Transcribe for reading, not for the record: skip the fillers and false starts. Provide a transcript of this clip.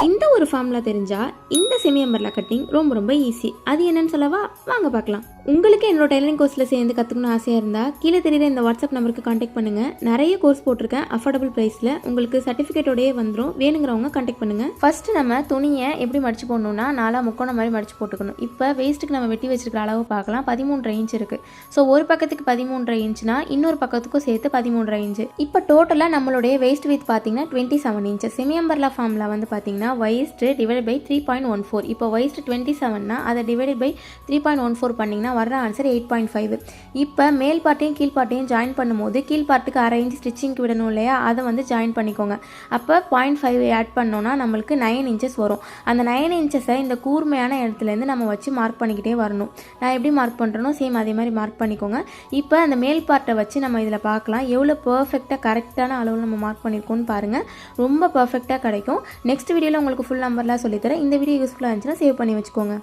இந்த ஒரு ஃபார்முலா தெரிஞ்சால் இந்த செமி அம்பர்லா கட்டிங் ரொம்ப ஈஸி. அது என்னன்னு சொல்லவா? வாங்க பார்க்கலாம். உங்களுக்கு என்னோட டெய்லரிங் கோர்ஸில் சேர்ந்து கற்றுக்கணும் ஆசையாக இருந்தால் கீழே தெரியுற இந்த வாட்ஸ்அப் நம்பருக்கு காண்டாக்ட் பண்ணுங்கள். நிறைய கோர்ஸ் போட்டிருக்கேன் அஃபோர்டபுள் ப்ரைஸில். உங்களுக்கு சர்டிஃபிகேட்டோடய வந்துடும். வேணுங்கிறவங்க காண்டாக்ட் பண்ணுங்கள். ஃபஸ்ட்டு நம்ம துணியை எப்படி மடிச்சு போடணும்னா 4 முக்கோணம் மாதிரி மடிச்சு போட்டுக்கணும். இப்போ வேஸ்ட்டுக்கு நம்ம வெட்டி வச்சிருக்கிற அளவு பார்க்கலாம். 13.5 இன்ச் இருக்குது. ஸோ ஒரு பக்கத்துக்கு 13.5 இன்ச்னா இன்னொரு பக்கத்துக்கும் சேர்த்து 13.5 இன்ச்சு. இப்போ டோட்டலாக நம்மளுடைய வேஸ்ட் வித் பார்த்தீங்கன்னா 27 இன்ச்சு. செமி அம்பர்லா ஃபார்மில் வந்து பார்த்தீங்கன்னா waist divided by 3.14. இப்போ waist 27னா அதை divided by 3.14 பண்ணிங்கன்னா வர்ற ஆன்சர் 8.5. இப்போ மேல் பார்ட்டையும் கீழ் பார்ட்டையும் ஜாயின் பண்ணும்போது கீழ் பார்ட்டுக்கு 1/2 இன்ச் ஸ்டிச்சிங்க்கு விடணும் இல்லையா? அதை வந்து ஜாயின் பண்ணிக்கோங்க. அப்போ 0.5 ஆட் பண்ணோன்னா நம்மளுக்கு 9 இன்ச்சஸ் வரும். அந்த 9 இன்ச்சஸை இந்த கூர்மையான இடத்துலேருந்து நம்ம வச்சு மார்க் பண்ணிக்கிட்டே வரணும். நான் எப்படி மார்க் பண்ணுறனோ சேம் அதே மாதிரி மார்க் பண்ணிக்கோங்க. இப்போ அந்த மேல் பார்ட்டை வச்சு நம்ம இதில் பார்க்கலாம் எவ்வளோ பர்ஃபெக்டாக கரெக்டான அளவில் நம்ம மார்க் பண்ணியிருக்கோன்னு பாருங்கள். ரொம்ப பர்ஃபெக்டாக கிடைக்கும். நெக்ஸ்ட் வீடியோவில் உங்களுக்கு ஃபுல் நம்பர்லாம் சொல்லித்தரேன். இந்த வீடியோ யூஸ்ஃபுல்லாக இருந்துச்சுன்னா சேவ் பண்ணி வச்சுக்கோங்க.